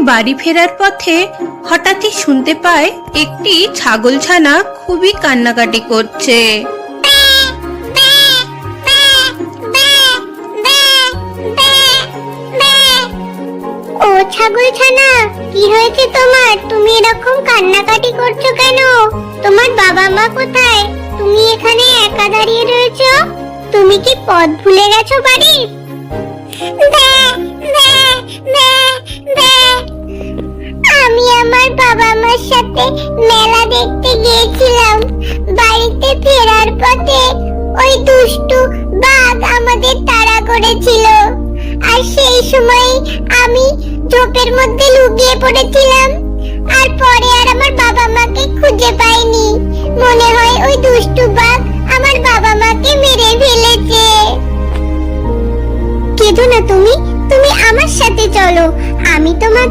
বাড়ি ফেরার পথে হঠাৎই শুনতে পায় একটি ছাগলছানা খুবই কান্নাকাটি করছে। ও ছাগলছানা, কি হয়েছে তোমার? তুমি এরকম কান্নাকাটি করছো কেন? তোমার বাবা মা কোথায়? তুমি এখানে একা দাঁড়িয়ে রয়েছো? তুমি কি পথ ভুলে গেছো বাড়ির? আমি আমার বাবা মার সাথে মেলা দেখতে গিয়েছিলাম। বাড়িতে ফেরার পথে ওই দুষ্টু বাঘ আমাদের তাড়া করেছিল, আর সেই সময় আমি ঝোপের মধ্যে লুকিয়ে পড়েছিলাম। আর পরে আর আমার বাবা মাকে খুঁজে পাইনি। মনে হয় ওই দুষ্টু বাঘ আমার বাবা মাকে মেরে ফেলেছে। কেঁদো না তুমি, তুমি আমার সাথে চলো, আমি তোমাকে